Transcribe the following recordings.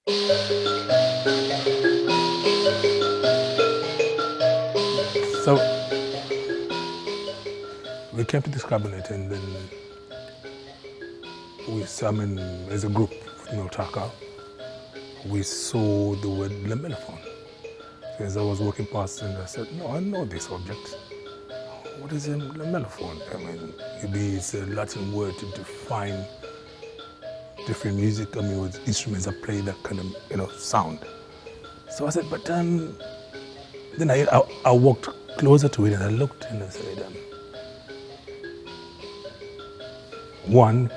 So we came to this cabinet and then we summoned as a group with Multaka. We saw the word mellophone. So as I was walking past and I said, no, I know this object. What is a mellophone? I mean, maybe it's a Latin word to define different music, with instruments that play that kind of, sound. So I said, but then I walked closer to it and I looked and I said, one,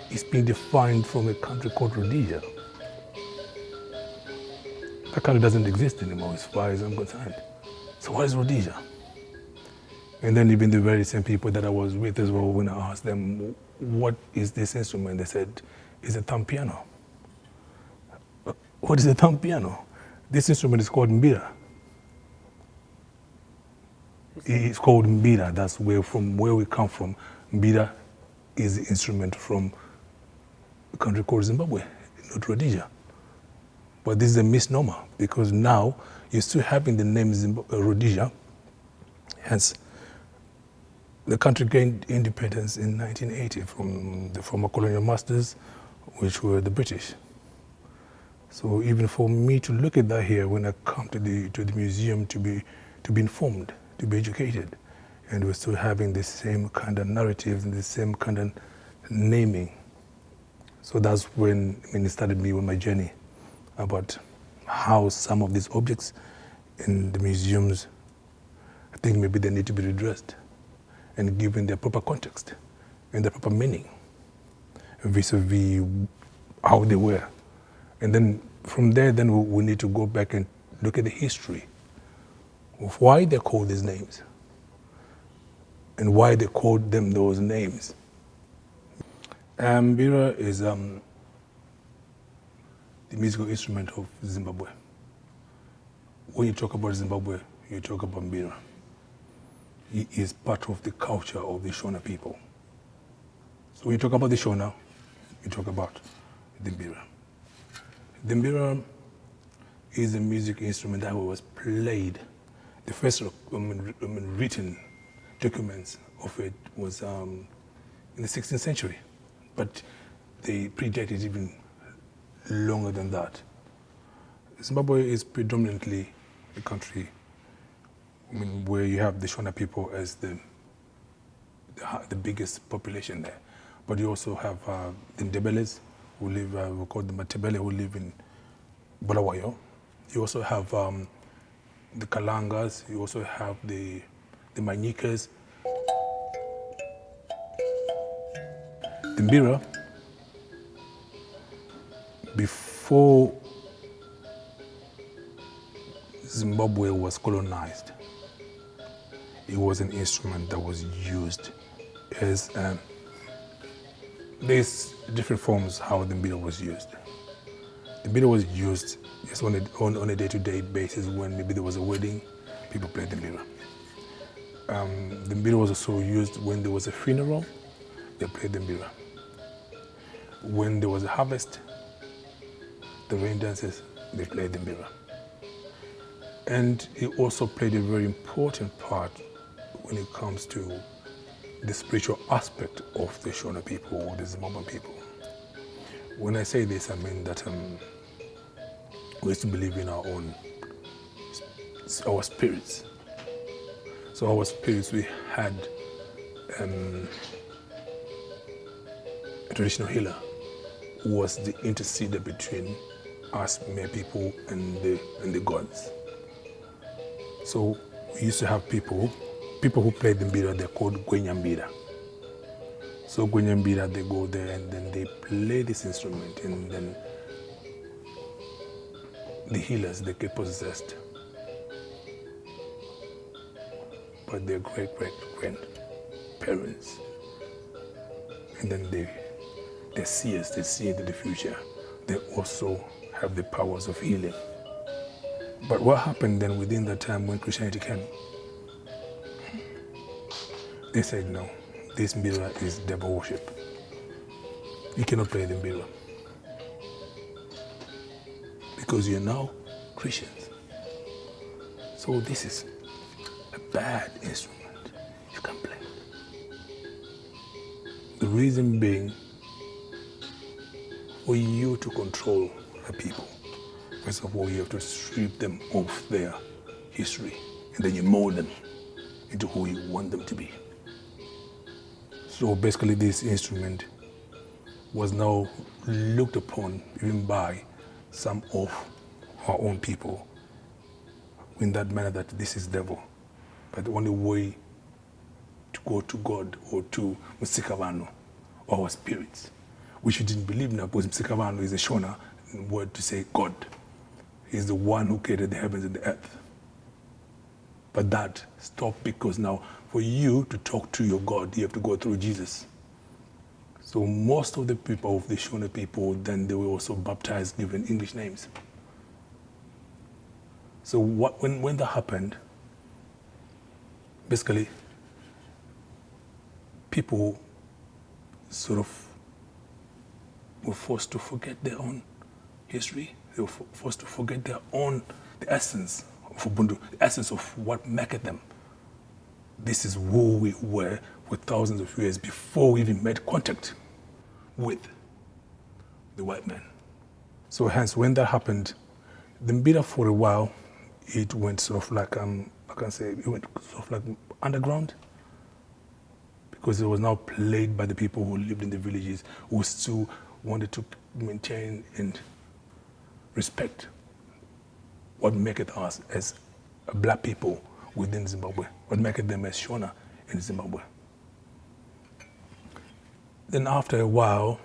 it's being defined from a country called Rhodesia. That country doesn't exist anymore as far as I'm concerned. So what is Rhodesia? And then even the very same people that I was with as well, when I asked them, what is this instrument? They said, it's a thumb piano. What is a thumb piano? This instrument is called mbira. It's called mbira. That's from where we come from. Mbira is the instrument from a country called Zimbabwe, not Rhodesia. But this is a misnomer because now you're still having the name Rhodesia. Hence, the country gained independence in 1980 from the former colonial masters, which were the British. So even for me to look at that here when I come to the museum to be informed, to be educated, and we're still having the same kind of narratives and the same kind of naming. So that's when it started me on my journey about how some of these objects in the museums, I think maybe they need to be redressed and given their proper context and their proper meaning vis-a-vis how they were. And then from there, then we need to go back and look at the history of why they called these names and why they called them those names. Mbira is the musical instrument of Zimbabwe. When you talk about Zimbabwe, you talk about mbira. It is part of the culture of the Shona people. So when you talk about the Shona, you talk about the mbira. The mbira is a music instrument that was played. The first written documents of it was in the 16th century, but they predated even longer than that. Zimbabwe is predominantly a country where you have the Shona people as the biggest population there. But you also have the Ndebeles, who live, we call them Matebele, who live in Bulawayo. You also have the Kalangas, you also have the Manyikas. The mbira, before Zimbabwe was colonized, it was an instrument that was used as there's different forms how the mbira was used. The mbira was used just on a day-to-day basis. When maybe there was a wedding, people played the mbira. The mbira was also used when there was a funeral, they played the mbira. When there was a harvest, the rain dances, they played the mbira. And it also played a very important part when it comes to the spiritual aspect of the Shona people or the Zimbabwean people. When I say this, I mean that we used to believe in our spirits. So our spirits, we had a traditional healer who was the interceder between us mere people and the gods. So we used to have people who played the mbira, they're called mbira. So mbira, they go there and then they play this instrument, and then the healers, they get possessed by their great-great-grandparents. And then they see us, they see into the future. They also have the powers of healing. But what happened then within that time when Christianity came? They said, no, this mbira is devil worship. You cannot play the mbira. because you're now Christians. So this is a bad instrument. You can play. The reason being, for you to control the people, first of all, you have to strip them of their history, and then you mold them into who you want them to be. So basically, this instrument was now looked upon even by some of our own people in that manner that this is devil. But the only way to go to God or to Msikavano or our spirits, which you didn't believe now, because Msikavano is a Shona word to say God. He's the one who created the heavens and the earth. But that stopped because now for you to talk to your God, you have to go through Jesus. So most of the people, of the Shona people, then they were also baptized, given English names. So when that happened, basically, people sort of were forced to forget their own history. They were forced to forget the essence of Ubuntu, the essence of what made them. This is who we were for thousands of years before we even made contact with the white man. So hence, when that happened, the mbira for a while, it went sort of like, it went sort of like underground, because it was now played by the people who lived in the villages, who still wanted to maintain and respect what made us as black people within Zimbabwe, what made them as Shona in Zimbabwe. Then after a while,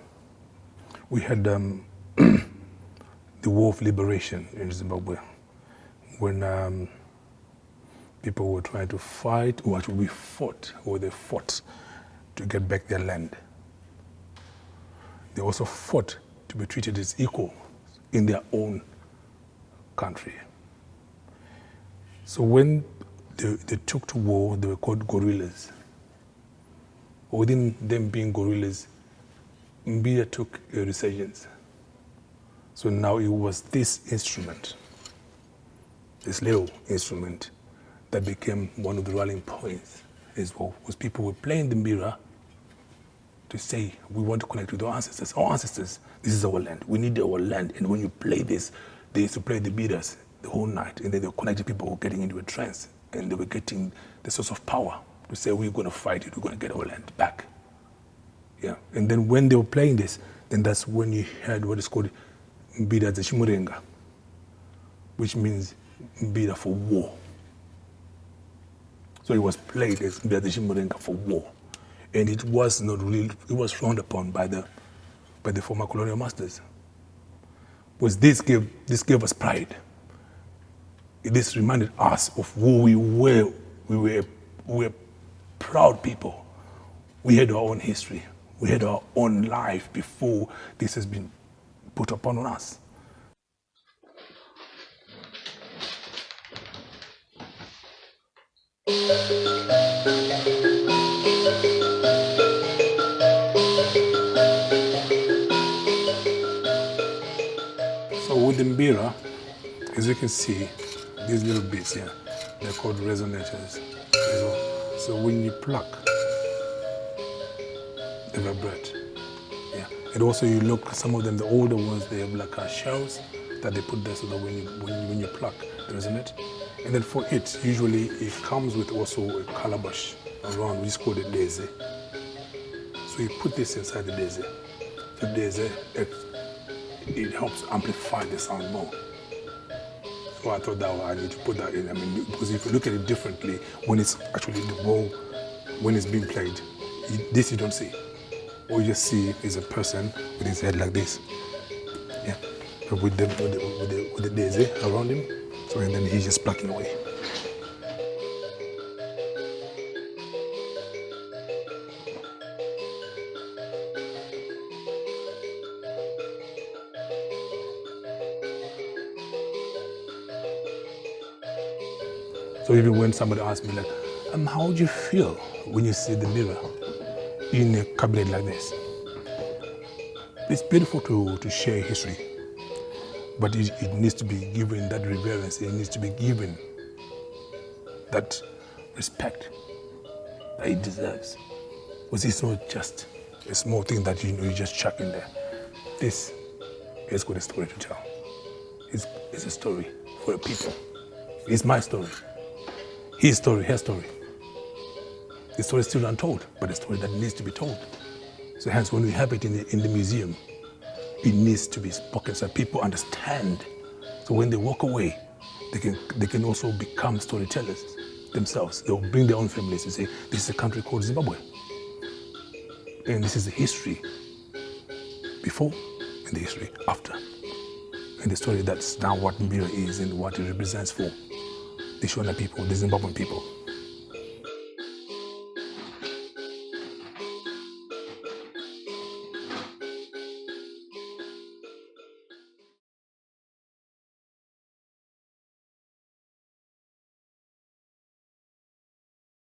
we had the War of Liberation in Zimbabwe, when people were trying to fight, or actually we fought, or they fought to get back their land. They also fought to be treated as equal in their own country. So when they took to war, they were called guerrillas. Within them being guerrillas, mbira took a resurgence. So now it was this instrument, this little instrument, that became one of the rallying points as well, was people were playing the mbira to say, we want to connect with our ancestors. Our ancestors, this is our land. We need our land. And when you play this, they used to play the mbiras the whole night, and then they were connecting people who were getting into a trance, and they were getting the source of power to say, we're going to fight it, we're going to get our land back. Yeah. And then when they were playing this, then that's when you heard what is called mbira zeshimurenga, which means mbira for war. So it was played as mbira zeshimurenga for war. And it was not really, it was frowned upon by the former colonial masters. Because this gave us pride. This reminded us of who we were. We were proud people. We had our own history. We had our own life before this has been put upon us. So with the mbira, as you can see, these little bits here, they're called resonators. So when you pluck, they vibrate. Yeah. And also you look, some of them, the older ones, they have like shells that they put there so that when you pluck, they resonate. And then for it, usually it comes with also a calabash around, which is called a daisy. So you put this inside the daisy. The daisy, it helps amplify the sound more. So I thought that I need to put that in. I mean, because if you look at it differently, when it's actually the bow, when it's being played, this you don't see. All you just see is a person with his head like this. Yeah, but with the daisy around him. So and then he's just plucking away. So even when somebody asks me like, how would you feel when you see the mbira in a cabinet like this? It's beautiful to share history. But it needs to be given that reverence, it needs to be given that respect that it deserves. Because it's not just a small thing that you just chuck in there. This has got a story to tell. It's a story for the people. It's my story. His story, her story. The story is still untold, but a story that needs to be told. So hence, when we have it in the museum, it needs to be spoken so people understand. So when they walk away, they can also become storytellers themselves. They'll bring their own families and say, this is a country called Zimbabwe. And this is the history before and the history after. And the story that's now what mbira is and what it represents for the Shona people, the Zimbabwean people.